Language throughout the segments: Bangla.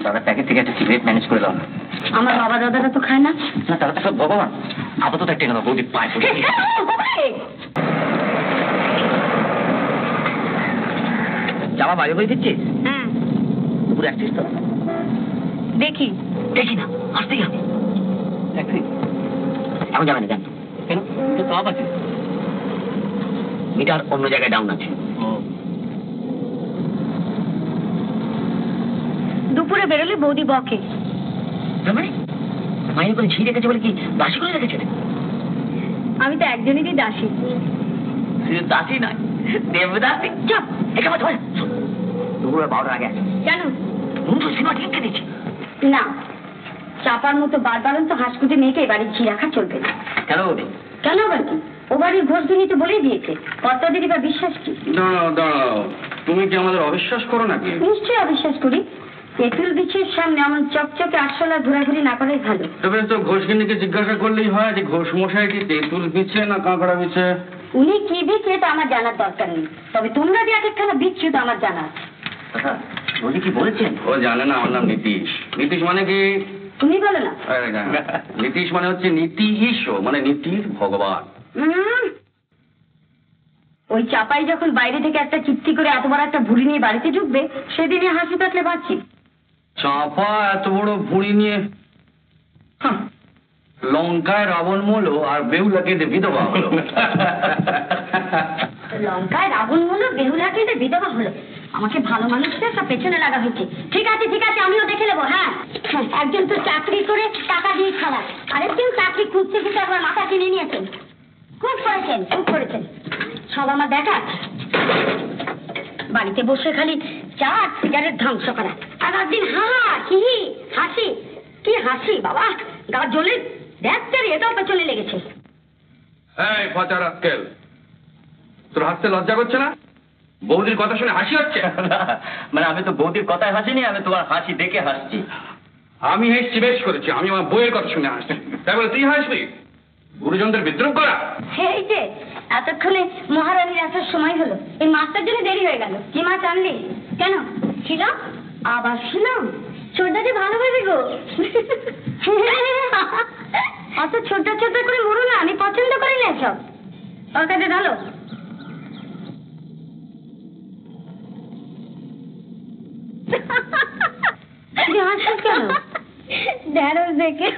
দাদা প্যাকেট থেকে একটা সিগারেট ম্যানেজ করে দাও না। আমার বাবা দাদারা তো খায় না। না দাদা তো সব ভগবান, আপাতত একটা না বৌদি পায় পড়ে। জামা বাইরে করে দিচ্ছিস? পুরো একত্রিশ তো দেখি দেখি না, আসতেই হবে। এখন যাবে না, জান কেন? তো আপ আছে, মিটার অন্য জায়গায় ডাউন আছে। দুপুরে বেরোলে বৌদি বকে। মানে মায়ের করে ঝি রেখেছে বলে কি দাসী করে রেখেছে? আমি তো একজনেরই দাসী। দাসী নয়, দেবদাসী। চাপ একেবারে দুপুরে 12টার আগে আছে। কেন? সিনেমা টিকে দিচ্ছি না, চাপার মতো বারবার তো হাঁসকুটি মেয়েকে এবারে ঝি রাখা চলবে না। কেন বৌদি? কেন আবার কি? ও বাড়ির ঘোষ দিনিতে বলেই দিয়েছে, কর্তাদেরই বা বিশ্বাস কি? দাঁড়াও দাঁড়াও, তুমি কি আমাদের অবিশ্বাস করো নাকি? নিশ্চয়ই অবিশ্বাস করি। তেঁতুল বিছের সামনে এমন চকচকে আরশোলা ঘোরাঘুরি না করাই ভালো। তবে তো ঘোষগিন্নিকে জিজ্ঞাসা করলেই হয় যে ঘোষ মশাই কি তেঁতুল বিছে না কাঁকড়া বিছে? উনি কি বিচ্ছে এটা আমার জানার দরকার নেই, তবে তোমরা যে একখানা বিচ্ছু তো আমার জানা আছে। বৌদি কি বলেছেন? ও জানে না আমার নাম নীতিশ। নীতিশ মানে কি? তুমি বলো না। নীতিশ মানে হচ্ছে নীতি ঈশ্বর, মানে নীতির ভগবান। ওই চাপাই যখন বাইরে থেকে একটা চিত্তি করে এত বড় একটা ভুড়ি নিয়ে বাড়িতে ঢুকবে, সেদিনে হাসি থাকলে পাচ্ছি। চাপা এত বড় ভুঁড়ি নিয়ে লঙ্কায় রাবণ মূলো আর বেহুলাকে বিধবা হলো। লঙ্কায় রাবণ হলো, বেহুলাকে বিধবা হলো। আমাকে ভালো মানুষটা সব পেছনে লাগা হয়েছে। ঠিক আছে ঠিক আছে, আমিও দেখে নেবো। হ্যাঁ, একজন তো চাকরি করে টাকা দিয়ে খাওয়া, আরেকজন চাকরি খুঁজতে খুঁজতে একবার মাথা কিনে নিয়েছেন। খুব করেছেন, খুব করেছেন। সব আমার দেখা। বাড়িতে বসে খালি চা সিগারেট ধ্বংস করা, আর একদিন হাসি। কি হাসি বাবা, গা জ্বলে দেখতে এটাও পেছনে লেগেছে। এই পচা রাস্কেল, তোর হাসতে লজ্জা করছে না? বৌদির কথা শুনে হাসি হচ্ছে? মানে আমি তো বৌদির কথায় হাসিনি, আমি তোমার হাসি দেখে হাসছি। আমি হেসছি, বেশ করেছি। আমি আমার বইয়ের কথা শুনে হাসছি, তাই বলে তুই হাসবি? গুরুজনদের বিদ্রুপ করা। এই যে এতক্ষণে মহারানীর আসার সময় হলো, এই মাছটার জন্য দেরি হয়ে গেল। কি মাছ আনলি? কেন ছিল? আবার ছিল? ছোটদাকে ভালোবাসি গো। অত ছোট ছোট করে মরো না, আমি পছন্দ করি না সব। ওর কাছে ঢালো। কেন? ঢ্যাঁড়স দেখে।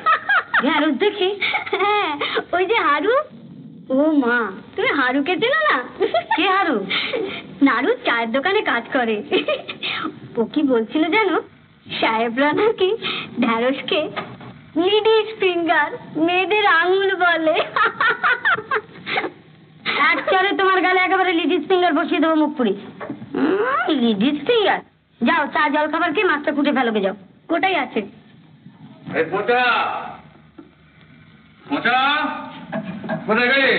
ঢ্যাঁড়স দেখি? হ্যাঁ, ওই যে হারু। ও মা, তুমি হারুকে চেনো না? কে হারু? নারু চায়ের দোকানে কাজ করে। ও কি বলছিল জানো, সাহেবরা নাকি ঢ্যাঁড়সকে লিডিস ফিঙ্গার, মেয়েদের আঙুল বলে। একচরে তোমার গালে একেবারে লিডিস ফিঙ্গার বসিয়ে দেবো মুখ পুরি। Ladies finger? যাও চা জল খাবার খেয়ে মাছটা কুটে ফেলোগে, যাও। কোটাই আছে? কোথায় গেলি?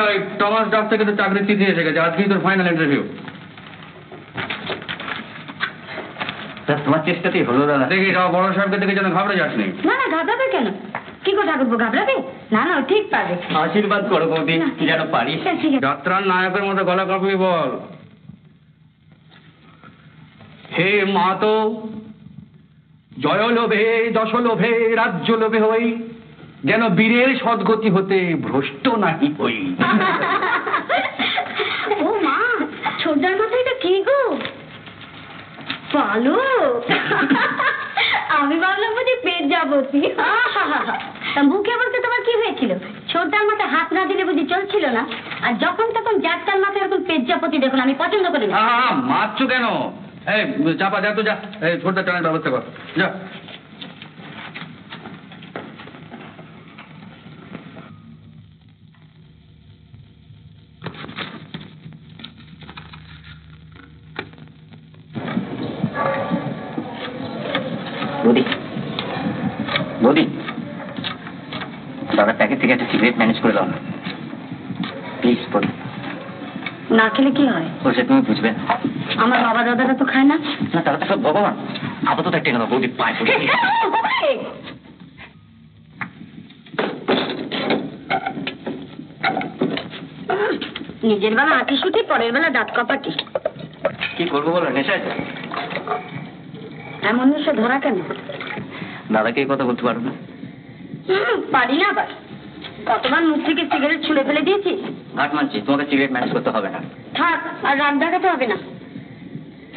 ওই টমাস ডাক থেকে তো চাকরির চিঠি এসে গেছে, আজকেই তোর ফাইনাল ইন্টারভিউ। তোমার চেষ্টাতেই হলো দাদা। দেখি সব বড় সাহেবকে দেখে যেন ঘাবড়ে যাসনি। না না, ঘাবড়াবে কেন? কি কথা করবো, ঘাবড়াবে? না না, ঠিক পারবে। আশীর্বাদ করো বৌদি, কি যেন পারি। যাত্রার নায়কের মতো গলা কাঁপিয়ে বল, হে মাতো, জয় লোভে দশ লোভে রাজ্য লোভে হই, যেন বীরের সদ্গতি হতে ভ্রষ্ট নাহি হই। ও মা, ছোটদার মাথায় এটা কি গো? পালো। আমি ভাবলাম বুঝি পেট যাবতি। তা মুখে বলতে তোমার কি হয়েছিল? ছোটদার মাথায় হাত না দিলে বুঝি চলছিল না? আর যখন তখন যাত্রার মাথায় এরকম পেট যাবতি দেখুন, আমি পছন্দ করি না। মারছো কেন? এই চাপা, যা তো যা, এই ছোটদার টানার ব্যবস্থা কর, যা। বৌদি, বৌদি, দাদা প্যাকেট থেকে একটা সিগারেট ম্যানেজ করে দাও না প্লিজ। বৌদি না খেলে কি হয়? বলছে তুমি বুঝবে। আমার বাবা দাদারা তো খায় না। না তারা তো সব ভগবান, আপাতত একটা না বৌদি পায় পড়ে। নিজের বেলা আঁটি শুটি, পরের বেলা দাঁত কপাটি। কি করবো বলো, নেশা আছে। এমন নিশ্চয় ধরা কেন? দাদাকে এই কথা বলতে পারো না? পারি না আবার। কতবার মুখ থেকে সিগারেট ছুঁড়ে ফেলে দিয়েছিস। ঘাট মানছি, তোমাকে সিগারেট ম্যানেজ করতে হবে না। থাক, আর রাগ দেখাতে হবে না।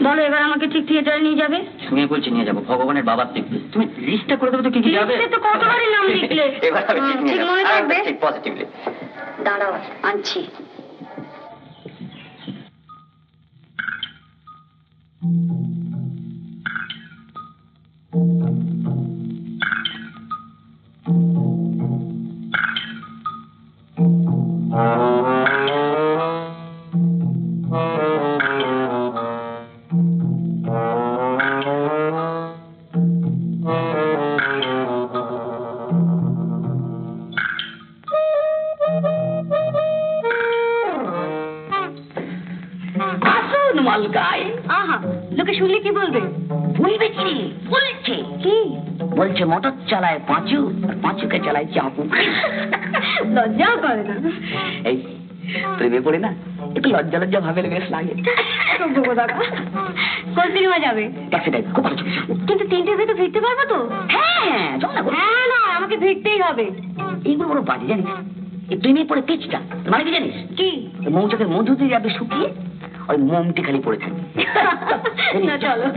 বলো এবার আমাকে ঠিক থিয়েটারে নিয়ে যাবে? শুনে বলছি নিয়ে যাবো, ভগবানের বাবার দেখবে। তুমি লিস্টটা করে দেবে তো কি কি যাবে। লিস্টে তো কতবারই নাম লিখলে। এবার আমি ঠিক নিয়ে ঠিক যাবো। মনে থাকবে? ঠিক পজিটিভলি। দাঁড়াও, আনছি। আসুন মালগায়। আহা, লোকে শুনলে কি বলবে? বলবে কি? বলছে কি বলছে মোটর চালায় পাঁচু, আর পাঁচুকে চালায় চাপু। লজ্জাও করে না। এই প্রেমে পড়ে না একটু লজ্জা লজ্জা ভাবে বেশ লাগে। কোন সিনেমা যাবে? ট্যাক্সি টাইপ খুব ভালো ছবি। কিন্তু 3টের ভিতরে ফিরতে পারবো তো? হ্যাঁ চল না। হ্যাঁ না, আমাকে ফিরতেই হবে। এইগুলো বড় বাজে জানিস। এই প্রেমে পড়ে পিচটা মানে কি জানিস? কি? মৌচাকের মধু দিয়ে যাবে শুকিয়ে, ওই মোমটি খালি পড়ে থাকবে। না চলো।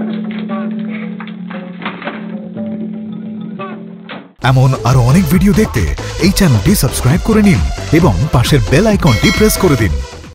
এমন আরো অনেক ভিডিও দেখতে এই চ্যানেলটি সাবস্ক্রাইব করে নিন এবং পাশের বেল আইকনটি প্রেস করে দিন।